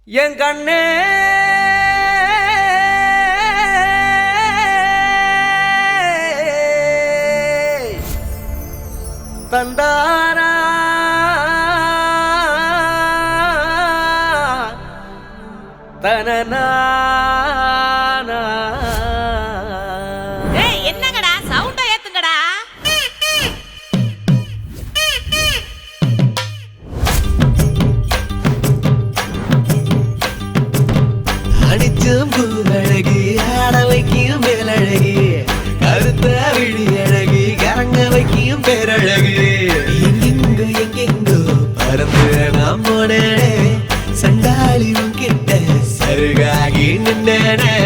என் கண்ணே தந்தாரா தனனா என்னங்கடா சவுண்ட ஏத்துங்கடா. அடிச்சும் பூவழகி ஆட வைக்கும் மேலழகி கருத்த விழி அழகி கரங்க வைக்கும் பேரழகு எங்கெங்கோ பறந்து நாம் போனே சண்டாளி கிட்ட சருகாகி நின்றே.